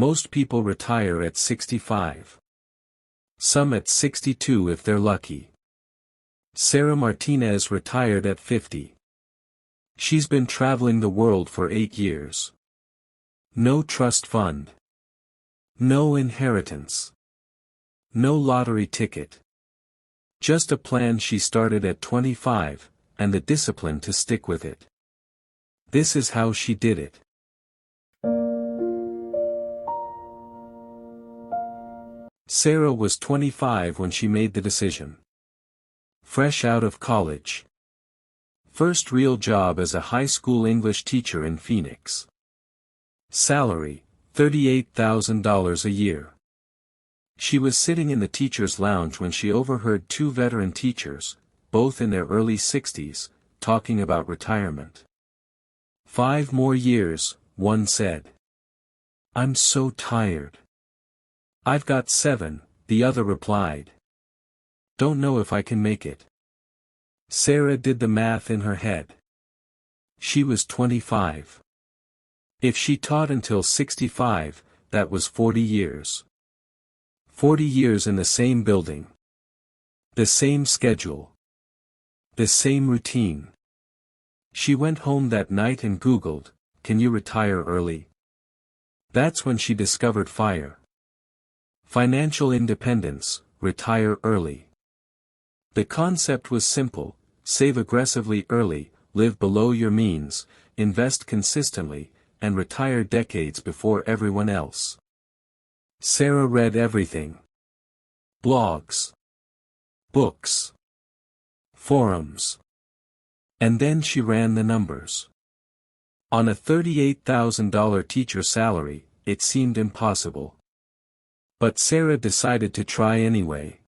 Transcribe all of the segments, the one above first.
Most people retire at 65. Some at 62 if they're lucky. Sarah Martinez retired at 50. She's been traveling the world for 8 years. No trust fund. No inheritance. No lottery ticket. Just a plan she started at 25, and the discipline to stick with it. This is how she did it. Sarah was 25 when she made the decision. Fresh out of college. First real job as a high school English teacher in Phoenix. Salary, $38,000 a year. She was sitting in the teacher's lounge when she overheard two veteran teachers, both in their early 60s, talking about retirement. 5 more years, one said. I'm so tired. I've got 7, the other replied. Don't know if I can make it. Sarah did the math in her head. She was 25. If she taught until 65, that was 40 years. 40 years in the same building. The same schedule. The same routine. She went home that night and Googled, "Can you retire early?" That's when she discovered FIRE. Financial independence, retire early. The concept was simple: save aggressively early, live below your means, invest consistently, and retire decades before everyone else. Sarah read everything. Blogs. Books. Forums. And then she ran the numbers. On a $38,000 teacher salary, it seemed impossible. But Sarah decided to try anyway.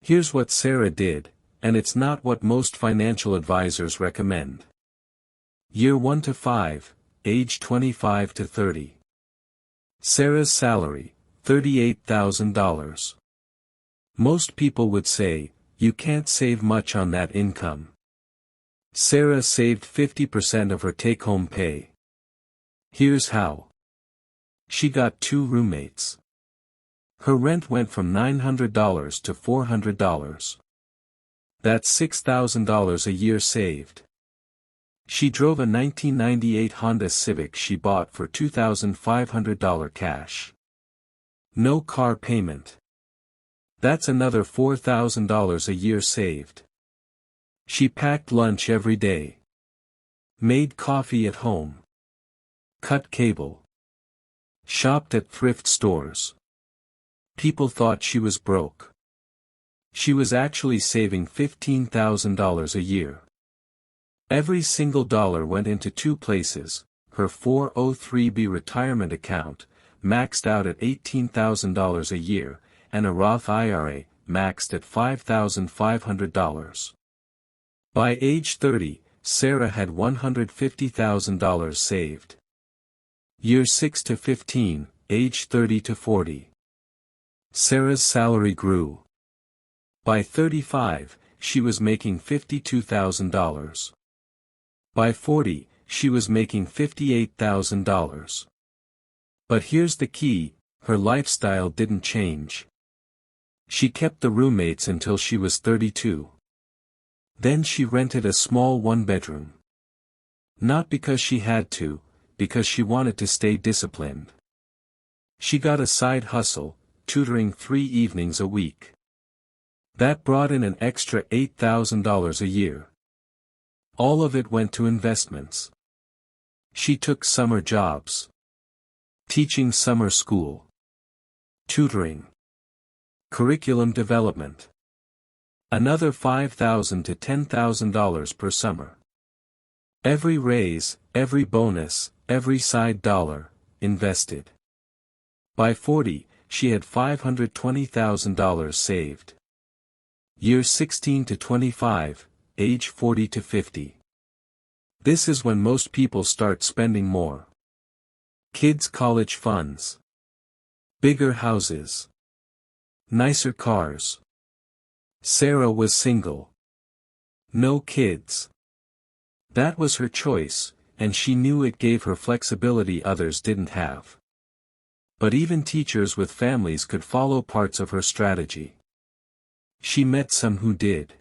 Here's what Sarah did, and it's not what most financial advisors recommend. Year 1 to 5, age 25 to 30. Sarah's salary, $38,000. Most people would say, you can't save much on that income. Sarah saved 50% of her take-home pay. Here's how. She got 2 roommates. Her rent went from $900 to $400. That's $6,000 a year saved. She drove a 1998 Honda Civic she bought for $2,500 cash. No car payment. That's another $4,000 a year saved. She packed lunch every day. Made coffee at home. Cut cable. Shopped at thrift stores. People thought she was broke. She was actually saving $15,000 a year. Every single dollar went into 2 places: her 403b retirement account, maxed out at $18,000 a year, and a Roth IRA, maxed at $5,500. By age 30, Sarah had $150,000 saved. Year 6 to 15, age 30 to 40. Sarah's salary grew. By 35, she was making $52,000. By 40, she was making $58,000. But here's the key: her lifestyle didn't change. She kept the roommates until she was 32. Then she rented a small 1-bedroom. Not because she had to, because she wanted to stay disciplined. She got a side hustle, tutoring 3 evenings a week. That brought in an extra $8,000 a year. All of it went to investments. She took summer jobs. Teaching summer school. Tutoring. Curriculum development. Another $5,000 to $10,000 per summer. Every raise, every bonus, every side dollar, invested. By 40, she had $520,000 saved. Year 16 to 25, age 40 to 50. This is when most people start spending more. Kids' college funds. Bigger houses. Nicer cars. Sarah was single. No kids. That was her choice, and she knew it gave her flexibility others didn't have. But even teachers with families could follow parts of her strategy. She met some who did.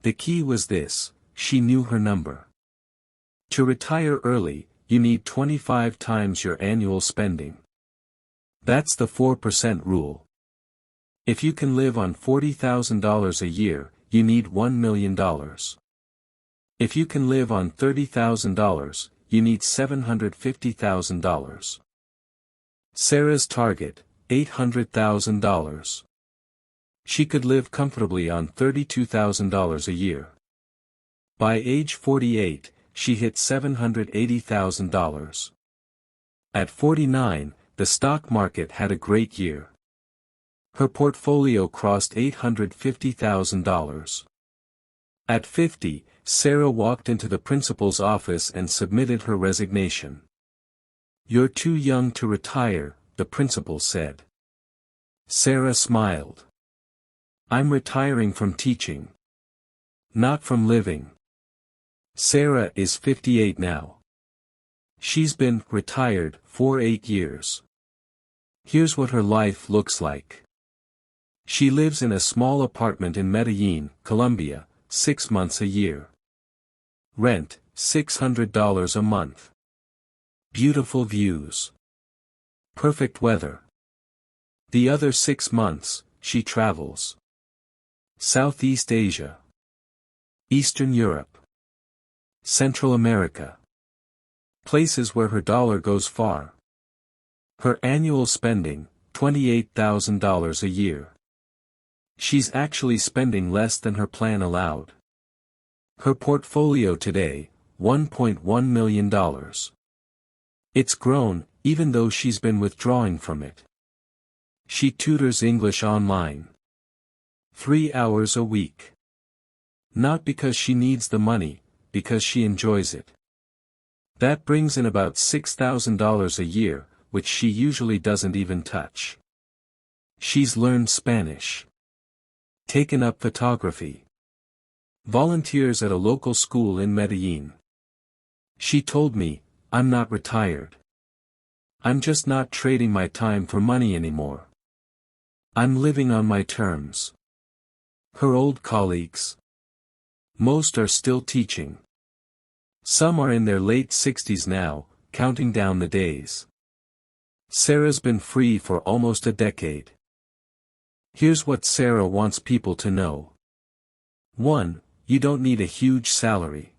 The key was this: she knew her number. To retire early, you need 25 times your annual spending. That's the 4% rule. If you can live on $40,000 a year, you need $1 million. If you can live on $30,000, you need $750,000. Sarah's target, $800,000. She could live comfortably on $32,000 a year. By age 48, she hit $780,000. At 49, the stock market had a great year. Her portfolio crossed $850,000. At 50, Sarah walked into the principal's office and submitted her resignation. "You're too young to retire," the principal said. Sarah smiled. "I'm retiring from teaching. Not from living." Sarah is 58 now. She's been retired for 8 years. Here's what her life looks like. She lives in a small apartment in Medellin, Colombia, 6 months a year. Rent, $600 a month. Beautiful views. Perfect weather. The other 6 months, she travels. Southeast Asia. Eastern Europe. Central America. Places where her dollar goes far. Her annual spending, $28,000 a year. She's actually spending less than her plan allowed. Her portfolio today, $1.1 million. It's grown, even though she's been withdrawing from it. She tutors English online. 3 hours a week. Not because she needs the money, because she enjoys it. That brings in about $6,000 a year, which she usually doesn't even touch. She's learned Spanish. Taken up photography. Volunteers at a local school in Medellin. She told me, "I'm not retired. I'm just not trading my time for money anymore. I'm living on my terms." Her old colleagues. Most are still teaching. Some are in their late 60s now, counting down the days. Sarah's been free for almost a decade. Here's what Sarah wants people to know. 1. You don't need a huge salary.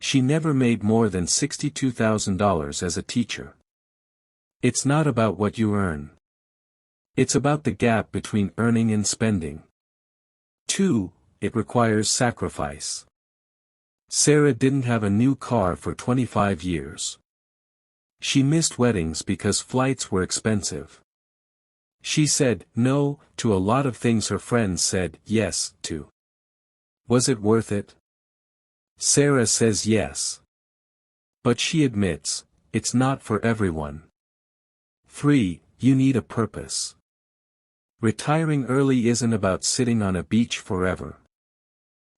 She never made more than $62,000 as a teacher. It's not about what you earn. It's about the gap between earning and spending. 2. It requires sacrifice. Sarah didn't have a new car for 25 years. She missed weddings because flights were expensive. She said no to a lot of things her friends said yes to. Was it worth it? Sarah says yes. But she admits, it's not for everyone. 3. You need a purpose. Retiring early isn't about sitting on a beach forever.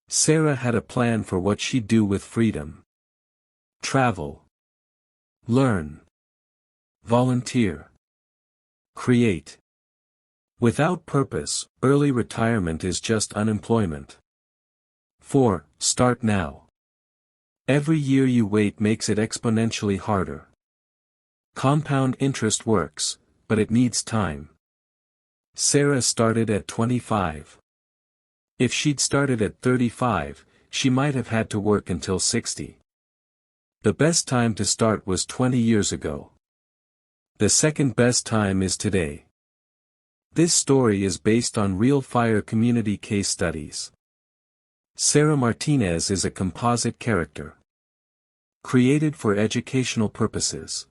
Sarah had a plan for what she'd do with freedom. Travel. Learn. Volunteer. Create. Without purpose, early retirement is just unemployment. 4. Start now. Every year you wait makes it exponentially harder. Compound interest works, but it needs time. Sarah started at 25. If she'd started at 35, she might have had to work until 60. The best time to start was 20 years ago. The second best time is today. This story is based on real fire community case studies. Sarah Martinez is a composite character. Created for educational purposes.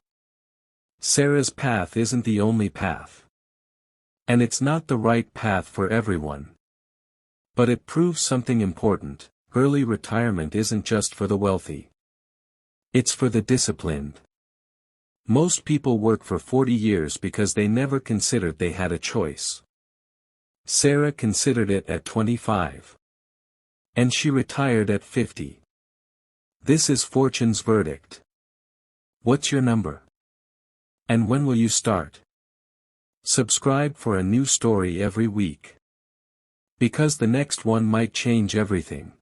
Sarah's path isn't the only path. And it's not the right path for everyone. But it proves something important: early retirement isn't just for the wealthy. It's for the disciplined. Most people work for 40 years because they never considered they had a choice. Sarah considered it at 25. And she retired at 50. This is fortune's verdict. What's your number? And when will you start? Subscribe for a new story every week. Because the next one might change everything.